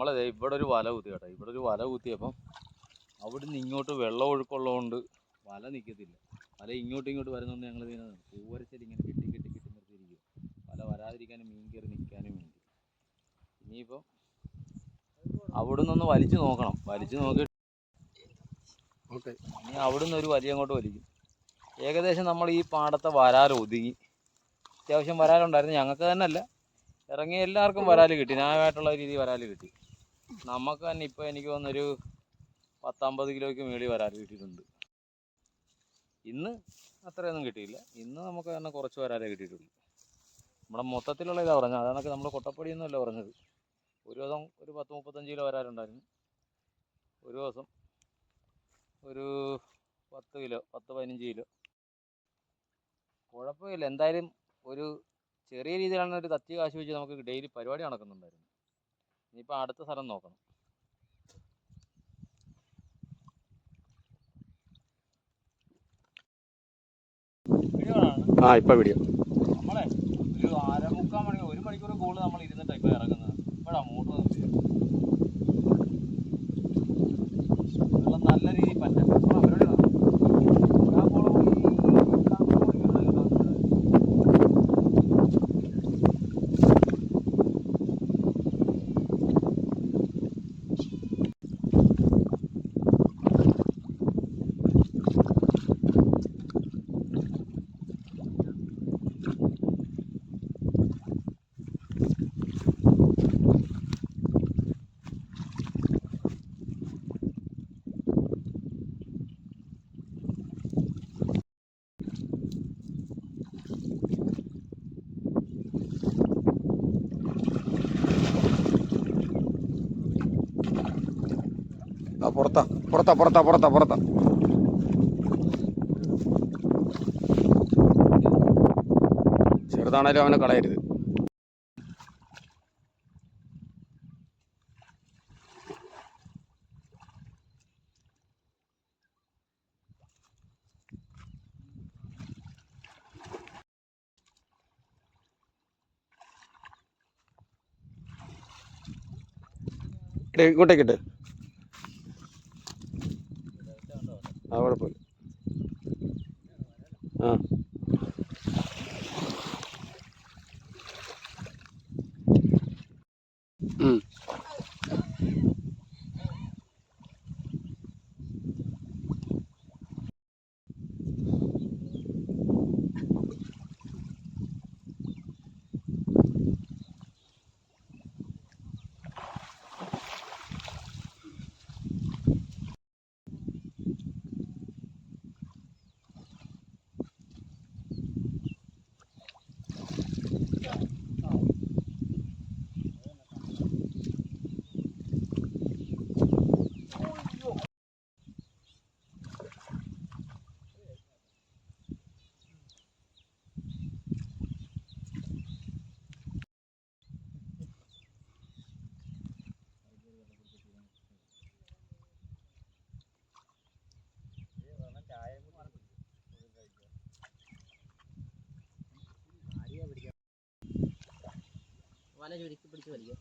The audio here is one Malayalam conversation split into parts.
നമ്മളെ ഇവിടെ ഒരു വല കുത്തി കേട്ടോ. ഇവിടെ ഒരു വല കുത്തിയപ്പം അവിടുന്ന് ഇങ്ങോട്ട് വെള്ളം ഒഴുക്കുള്ളതുകൊണ്ട് വല നിൽക്കത്തില്ല. വല ഇങ്ങോട്ട് വരുന്നതുകൊണ്ട് ഞങ്ങൾ പൂവരച്ചൽ ഇങ്ങനെ കെട്ടി നിർത്തിയിരിക്കും. വല വരാതിരിക്കാനും മീൻ കയറി നിൽക്കാനും വേണ്ടി. ഇനിയിപ്പം അവിടുന്ന് ഒന്ന് വലിച്ചു നോക്കണം. വലിച്ചു നോക്കി ഇനി അവിടുന്ന് ഒരു വലിയ അങ്ങോട്ട് വലിക്കും. ഏകദേശം നമ്മൾ ഈ പാടത്തെ വരാൽ ഒതുങ്ങി. അത്യാവശ്യം വരാലുണ്ടായിരുന്നു. ഞങ്ങൾക്ക് തന്നെ അല്ല, ഇറങ്ങിയ എല്ലാവർക്കും വരാൽ കിട്ടി. ന്യായമായിട്ടുള്ള രീതിയിൽ വരാൽ കിട്ടി. നമുക്ക് തന്നെ ഇപ്പോൾ എനിക്ക് തോന്നുന്നൊരു 10-50 കിലോയ്ക്ക് മേളിൽ വരാൽ കിട്ടിയിട്ടുണ്ട്. ഇന്ന് അത്രയൊന്നും കിട്ടിയില്ല. ഇന്ന് നമുക്ക് തന്നെ കുറച്ച് വരാലേ കിട്ടിയിട്ടുള്ളൂ. നമ്മുടെ മൊത്തത്തിലുള്ള ഇതാണ് പറഞ്ഞത്. അതാണൊക്കെ നമ്മൾ കൊട്ടപ്പടിയൊന്നുമല്ല പറഞ്ഞത്. ഒരു ദിവസം ഒരു 10-35 കിലോ വരാലുണ്ടായിരുന്നു. ഒരു ദിവസം ഒരു 10 കിലോ 10-15 കിലോ. കുഴപ്പമില്ല. എന്തായാലും ഒരു ചെറിയ രീതിയിലാണ് ഒരു തത്തി കാശ് വെച്ച് നമുക്ക് ഡെയിലി പരിപാടി നടക്കുന്നുണ്ടായിരുന്നു. ഇനിയിപ്പോൾ അടുത്ത സ്ഥലം നോക്കണം. ഇപ്പം വീഡിയോ നമ്മളെ ഒരു 1/4 മണിക്കൂർ 1 മണിക്കൂർ കൂടുതൽ നമ്മൾ ഇരുന്നിട്ടാണ് ഇപ്പോൾ ഇറങ്ങുന്നത്. ഇപ്പോഴാണ് മൂട്ട് വെള്ളം നല്ല രീതിയിൽ പറ്റാം. പരിപാടി പുറത്താ ചെറുതാണേലും അവനെ കളയരുത്. ഇങ്ങോട്ടേക്കിട്ട് കുഴപ്പമില്ല. വല ചുരുക്കി പിടിച്ച് വലിക്കുക.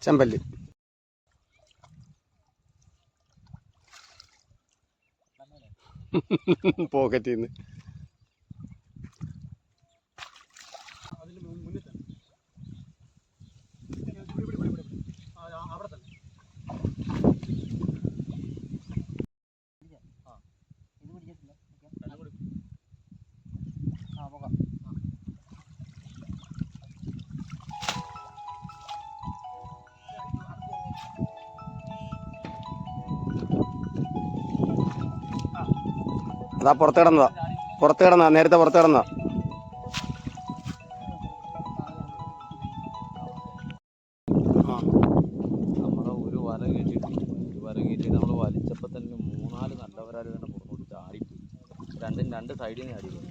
ചെമ്പല്ലി പോക്കറ്റിൽ നിന്ന് അതാ പുറത്ത് കിടന്നതാ നേരത്തെ പുറത്ത് കിടന്നതാ. നമ്മളെ ഒരു വല കയറ്റി നമ്മൾ വലിച്ചപ്പോൾ തന്നെ 3-4 നല്ല വരാൽ തന്നെ പുറത്തോട്ട് ചാടിപ്പോയി. രണ്ട് സൈഡിൽ നിന്ന് ചാടിപ്പോയി.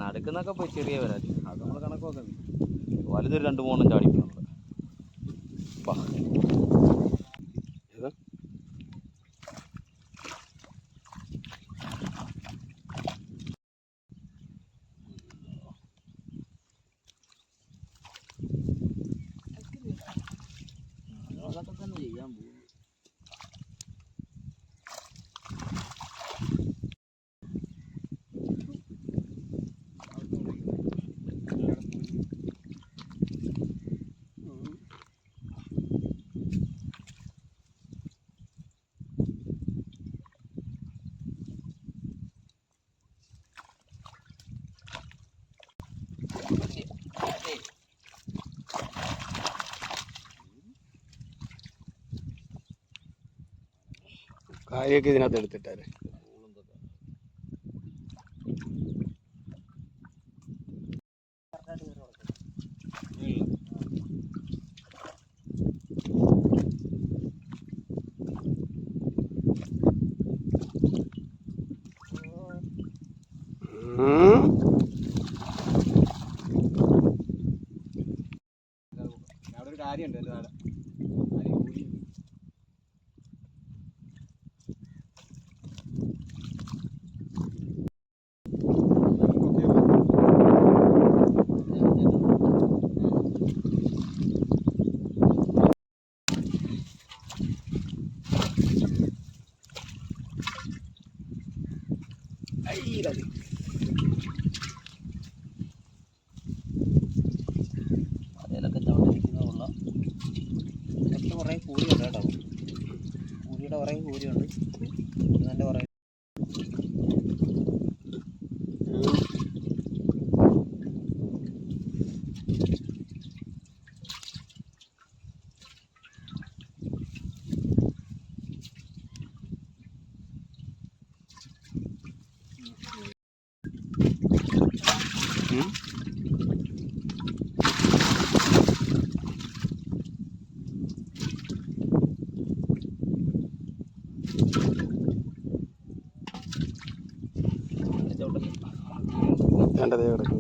നടുക്കുന്നൊക്കെ പോയി ചെറിയ വരാൽ, അത് നമ്മൾ കണക്കൊക്കെ വലുതൊരു 2-3 ചാടിപ്പോയി. നമ്മൾ ചെയ്യാൻ പോകും. കാര്യമൊക്കെ ഇതിനകത്ത് എടുത്തിട്ടാല് അവിടെ ഒരു കാര്യമുണ്ട് എൻ്റെ നാളെ അതിലൊക്കെ ചവിട്ടിരിക്കുന്നതുള്ള ഇതിനൊക്കെ കുറേ കൂലിയുണ്ട് കേട്ടോ. കൂലിയുടെ കുറേ കൂലിയുണ്ട്. നല്ല കുറേ വേണ്ടതേ കിടക്കും.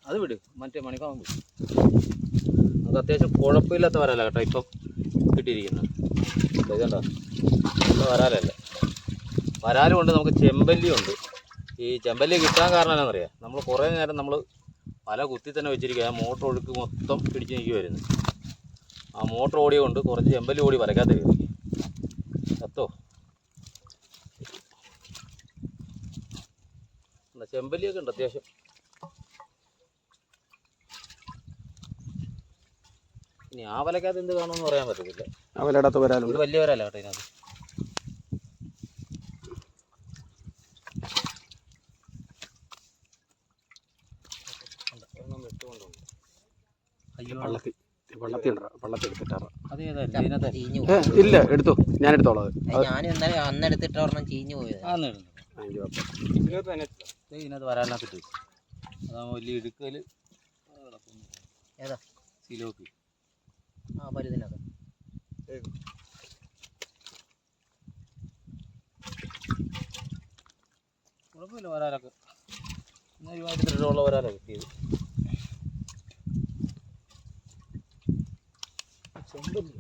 അത് വിട്, മറ്റേ മണിക്കാവും വിട്. അത് അത്യാവശ്യം കുഴപ്പമില്ലാത്ത വരാല കേട്ടോ ഇപ്പം കിട്ടിയിരിക്കുന്നത്. ഇതുണ്ടോ നല്ല വരാലല്ല. വരാലുമുണ്ട്, നമുക്ക് ചെമ്പല്ലി ഉണ്ട്. ഈ ചെമ്പല്ലി കിട്ടാൻ കാരണം എന്നാണെന്നറിയാം, നമ്മൾ കുറേ നേരം നമ്മൾ വല കുത്തി തന്നെ വെച്ചിരിക്കുക. ആ മോട്ടർ ഒഴുക്ക് മൊത്തം പിടിച്ച് നിൽക്കുമായിരുന്നു. ആ മോട്ടർ ഓടിയുകൊണ്ട് കുറച്ച് ചെമ്പല്ലി ഓടി വരയ്ക്കാത്ത കയറി എത്തോ. ചെമ്പല്ലിയൊക്കെ ഉണ്ട് അത്യാവശ്യം. ഇനി ആ വലക്കകത്ത് എന്ത് കാണുമെന്ന് പറയാൻ പറ്റത്തില്ല. ആ വലയിടത്ത് വരാലുണ്ട്. വലിയ വരല്ല കേട്ടോ ഇതിനകത്ത്. വള്ളത്തിൽ എടുത്തിട്ടാറ്. അത് ഏതായാലും ഇതിനകത്ത് ചീഞ്ഞു ഇല്ല, എടുത്തു, ഞാൻ എടുത്തോളാം. ഞാനും എന്നാലും അന്ന് എടുത്തിട്ട് ഒരെണ്ണം ചീഞ്ഞു പോയത്. ഇതിനകത്ത് വരാനകത്ത് ഇട്ട് അതാകുമ്പോൾ വലിയ ഇടുക്കൽ ഏതാ സിലോപ്പി. ആ പരുതിനകത്ത് കുഴപ്പമില്ല വരാലൊക്കെ. ഒരുമാതിരി ദൃഢമുള്ള വരാലോ കിട്ടിയത്. ചെമ്പല്ലി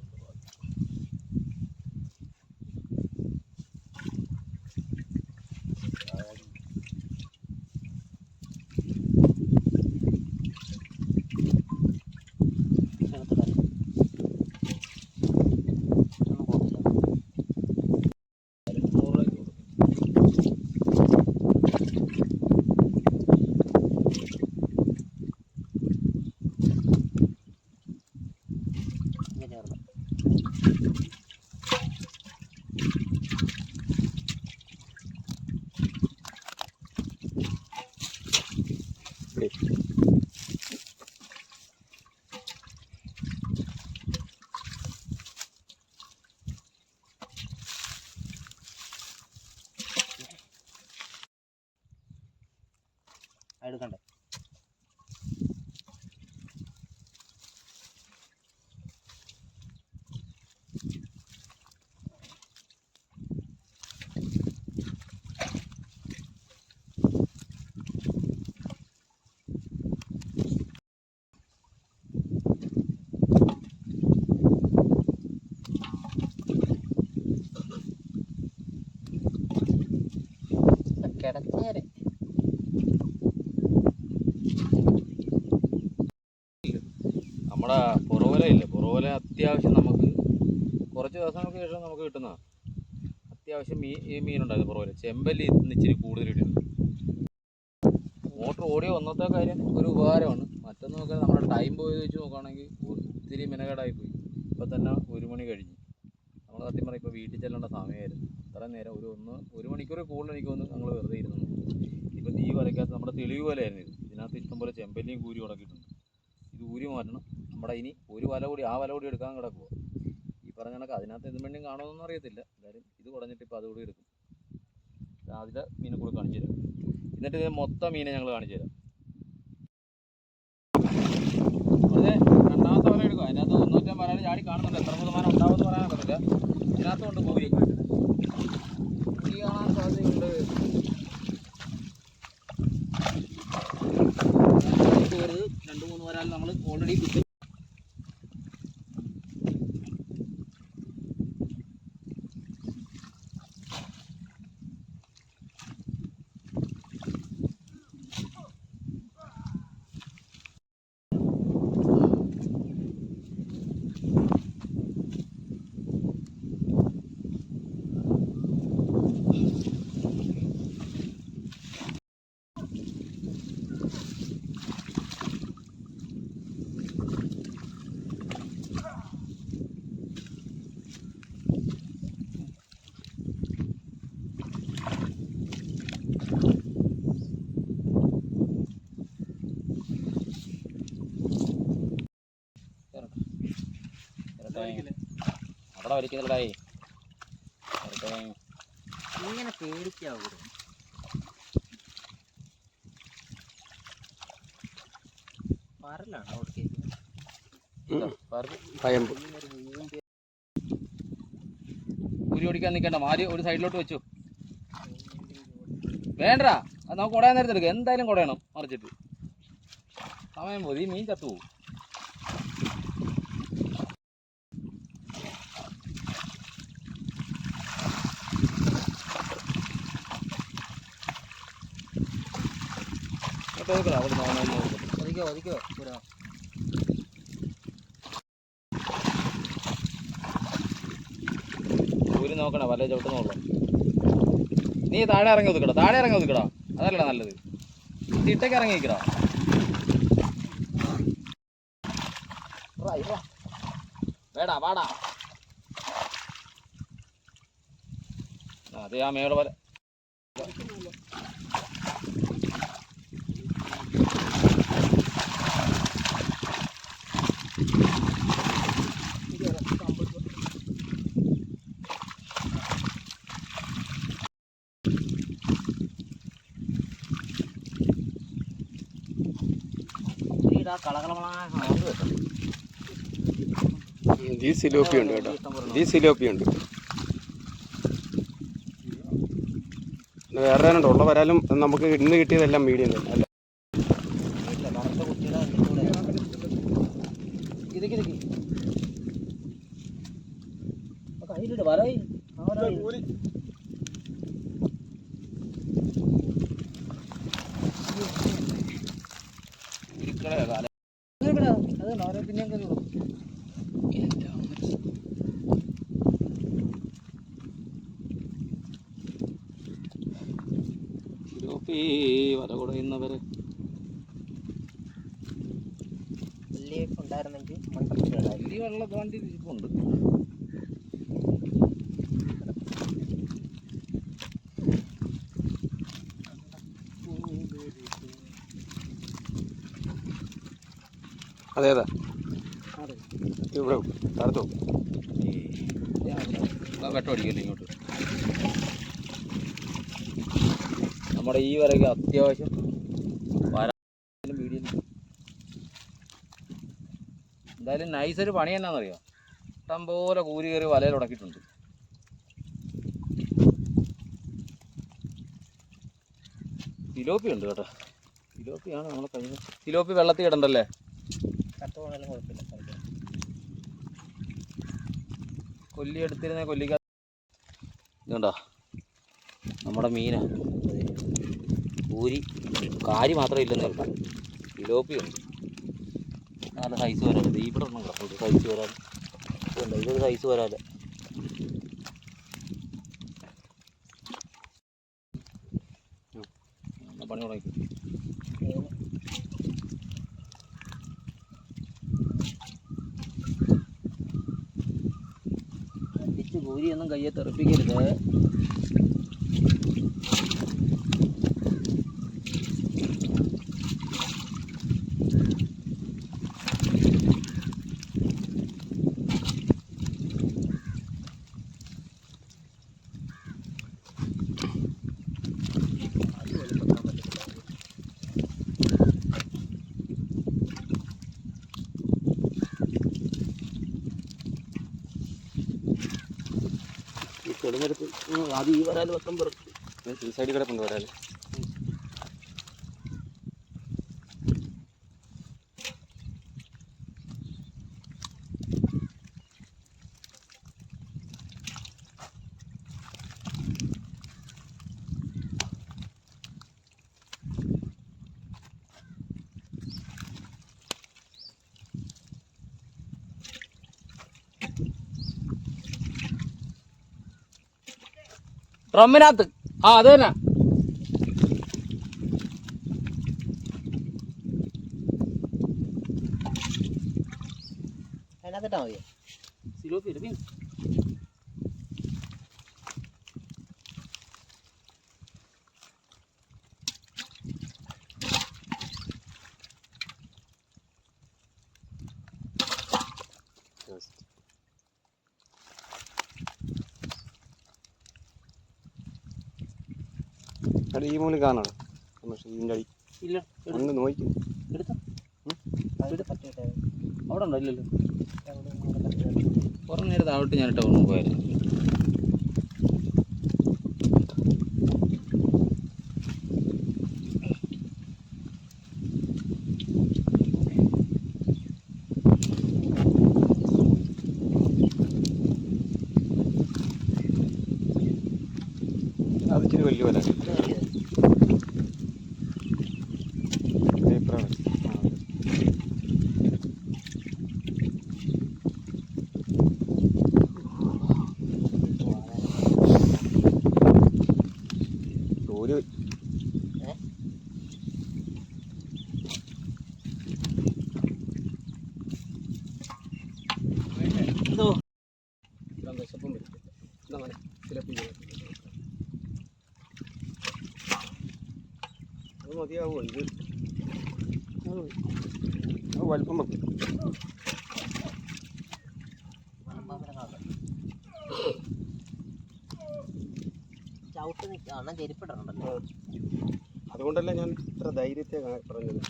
എടുക്കണ്ടേ. കിടച്ചേരെ നമ്മുടെ പുറവലയില്ലേ, പുറവല അത്യാവശ്യം നമുക്ക് കുറച്ച് ദിവസങ്ങൾക്ക് ശേഷം നമുക്ക് കിട്ടുന്നതാണ്. അത്യാവശ്യം ഈ മീനുണ്ടായിരുന്നു പുറവല. ചെമ്പല്ലി ഇന്ന് ഇച്ചിരി കൂടുതൽ ഇടുന്നു. മോട്ടർ ഓടിയ ഒന്നത്തെ കാര്യം ഒരു ഉപകാരമാണ്. മറ്റൊന്ന് നോക്കാൻ നമ്മുടെ ടൈം പോയി വെച്ച് നോക്കുകയാണെങ്കിൽ ഒത്തിരി മെനകേടായിപ്പോയി. ഇപ്പം തന്നെ 1 മണി കഴിഞ്ഞു. നമ്മൾ സത്യം പറഞ്ഞാൽ ഇപ്പോൾ വീട്ടിൽ ചെല്ലേണ്ട സമയമായിരുന്നു. അത്രയും നേരം ഒരു മണിക്കൂർ കൂടുതൽ എനിക്ക് വന്ന് ഞങ്ങൾ വെറുതെ ഇരുന്നു. ഇപ്പം തീ വരയ്ക്കാത്ത നമ്മുടെ തെളിവ് പോലെയായിരുന്നു ഇത്. ഇതിനകത്ത് ഇഷ്ടംപോലെ ചെമ്പല്ലിയും കൂരി ഉടക്കിയിട്ടുണ്ട്. ഇത് ഊരി മാറ്റണം. നമ്മുടെ ഇനി ഒരു വല കൂടി, ആ വല കൂടി എടുക്കാൻ കിടക്കുക. ഈ പറഞ്ഞ കണക്ക് അതിനകത്ത് എന്തും വേണ്ടിയും കാണുമെന്നൊന്നും അറിയത്തില്ല. എന്തായാലും ഇത് കുടഞ്ഞിട്ട് ഇപ്പോൾ അതുകൂടി എടുക്കും. രാവിലെ മീനെ കൂടെ കാണിച്ചു തരാം. എന്നിട്ട് ഇതിന് മൊത്തം മീനെ ഞങ്ങൾ കാണിച്ചു തരാം. അതെ, രണ്ടാമത്തെ വല എടുക്കുക. അതിനകത്ത് 150 വരാൻ ചാടി കാണുന്നുണ്ട്. എത്ര ശതമാനം ഉണ്ടാവുമെന്ന് പറയാനൊക്കത്തില്ല. ഇതിനകത്തുകൊണ്ട് കൂരി കാണാൻ സാധ്യതയുണ്ട്. 2-3 വരാൽ നമ്മൾ ഓൾറെഡി കിട്ടും. അവിടെ വലിക്കുന്നില്ലായി. ഇങ്ങനെ പേടിക്കാവൂ. പറലാണോ ഊരി ഓടിക്കാൻ നിൽക്കണ്ട. മാരി ഒരു സൈഡിലോട്ട് വെച്ചു. വേണ്ടാ, അത് നമുക്ക് കുടയാൻ നേരത്തെ എടുക്കുക. എന്തായാലും കുടയണം. മറിച്ചിട്ട് സമയം പോയി. ഈ മീൻ ചത്തുപോകും. ഒതുക്കോ ഊരി നോക്കണ വല്ല ചവിട്ടുന്നുള്ളൂ. നീ താഴെ ഇറങ്ങി ഒതുക്കടാ, താഴെ ഇറങ്ങി ഒതുക്കടാ. അതല്ലടാ നല്ലത്. തിട്ടയ്ക്ക് ഇറങ്ങി നിൽക്കടാ. വേടാ പാടാ. അതെ, ആ മേള പോലെ ഈ സിലോപ്പി ഉണ്ട് കേട്ടോ. ഈ സിലോപ്പി ഉണ്ട്. വേറെ ഉണ്ട്. ഉള്ള വരാലും നമുക്ക് ഇന്ന് കിട്ടിയതെല്ലാം മീഡിയം തന്നെ അല്ല. വല കുടയുന്നവര് ഉണ്ടായിരുന്നെങ്കിൽ വലിയ വെള്ളം വണ്ടി ഇരിപ്പുണ്ട്. അതേതാ ഇവിടെ അടുത്തോ വെട്ടമടിക്കല്ലേ ഇങ്ങോട്ട്. നമ്മുടെ ഈ വരയ്ക്ക് അത്യാവശ്യം വര എന്തായാലും നൈസൊരു പണി എന്നാണെന്നറിയാം, ഇഷ്ടം പോലെ കൂരി കയറി വലയിൽ ഉടക്കിയിട്ടുണ്ട്. തിലോപ്പി ഉണ്ട് കേട്ടോ, തിലോപ്പിയാണ് നമ്മളെ കഴിഞ്ഞ തിലോപ്പി വെള്ളത്തിൽ കിടണ്ടല്ലേ. കൊല്ലി എടുത്തിരുന്ന കൊല്ലിക്ക ഇതുണ്ടോ നമ്മുടെ മീനാ. കൂരി കാരി മാത്രമേ ഇല്ലെന്നേ ഉള്ളൂ, തിലോപ്പിയുണ്ട്. നല്ല സൈസ് വരാല് ഇവിടെ ഒന്നും കിടക്കും, സൈസ് വരാല് ഇതൊരു സൈസ് വരാല്. പണി തുടങ്ങി. അടിച്ച് കൂരിയൊന്നും കയ്യെ തെറിപ്പിക്കരുത്. തെളിഞ്ഞെടുത്ത് ആദ്യം ഈ വരാൽ വെക്കം പുറത്ത് ഈ സൈഡിൽ കിടപ്പുണ്ട് വരാൽ. ഡ്രമ്മിനകത്ത്. ആ അത് തന്നെ. അതിനകത്തിട്ടാ മതിയോ? സിലോപ്പി എടുക്കും. ഈ മൂലം കാണാം, ഇതിൻ്റെ അടി ഇല്ല ഒന്ന് നോക്കി എടുത്തോ. അവിടെ ഉണ്ടോ? ഇല്ലല്ലോ. കുറേ നേരം താഴോട്ട് ഞാനിട്ട് ഒന്ന് പോയായിരുന്നു. അത് ഇച്ചിരി വലിയ പോലെ വിശപ്പം വരും. അത് മതിയാവുമോ? ഇത് വലിപ്പം വെക്കും. ചവിട്ട് നിൽക്കണം, ചെരുപ്പിടണല്ലോ. അതുകൊണ്ടല്ല ഞാൻ ഇത്ര ധൈര്യത്തെ പറഞ്ഞത്.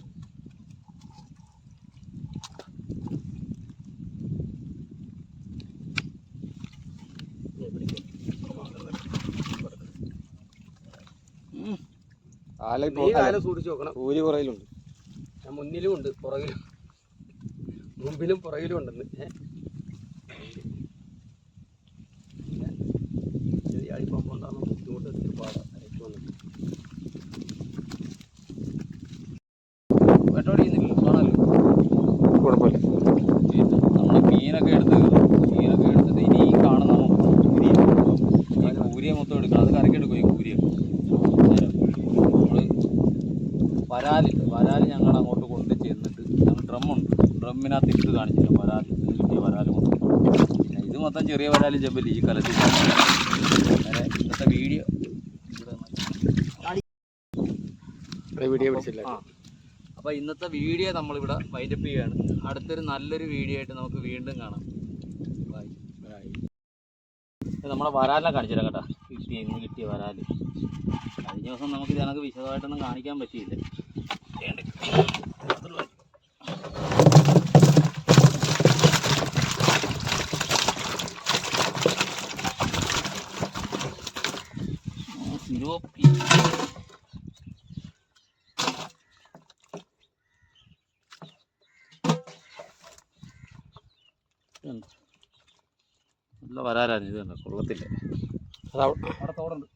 കാലം സൂക്ഷിച്ച് നോക്കണം. കൂലി പുറകിലുണ്ട്, ഞാൻ മുന്നിലും ഉണ്ട്, പുറകിലും മുമ്പിലും പുറകിലും ഉണ്ടെന്ന്. ചെറിയ അടിപ്പം ഉണ്ടാകുന്ന ബുദ്ധിമുട്ട് ഒത്തിരി പാടാണ്. കുഴപ്പമില്ല. നമ്മുടെ മീനൊക്കെ എടുത്തിട്ട് ഇനി ഈ കാണുന്ന കൂരിയെ മൊത്തം എടുക്കണം. അത് കറക്കിയെടുക്കും ഈ കൂരിയൊക്കെ. വരാല് ഞങ്ങൾ അങ്ങോട്ട് കൊണ്ട് ചെന്നിട്ട് ഞങ്ങൾ ഡ്രമ്മിനകത്ത് ഇട്ട് കാണിച്ചില്ല. വരാല് കിട്ടിയ വരാല് കൊണ്ട്. പിന്നെ ഇത് മൊത്തം ചെറിയ വരാലും ചെമ്പല്ലി ഈ കലത്തിൽ. അങ്ങനെ ഇന്നത്തെ വീഡിയോ പിടിച്ചില്ല. അപ്പോൾ ഇന്നത്തെ വീഡിയോ നമ്മളിവിടെ വൈൻഡപ്പ് ചെയ്യുകയാണ്. അടുത്തൊരു നല്ലൊരു വീഡിയോ ആയിട്ട് നമുക്ക് വീണ്ടും കാണാം. ബൈ. നമ്മളെ വരാലിനെ കാണിച്ചില്ല കേട്ടോ. ഇന്ന് കിട്ടിയ വരാല് കഴിഞ്ഞ ദിവസം നമുക്ക് ഇതിനൊക്കെ വിശദമായിട്ടൊന്നും കാണിക്കാൻ പറ്റിയില്ല. സിലോപ്പി. നല്ല വരാലാണ് ഇത്, കണ്ടോ കൊള്ളത്തില്ല. അവിടെ തോടുണ്ട്.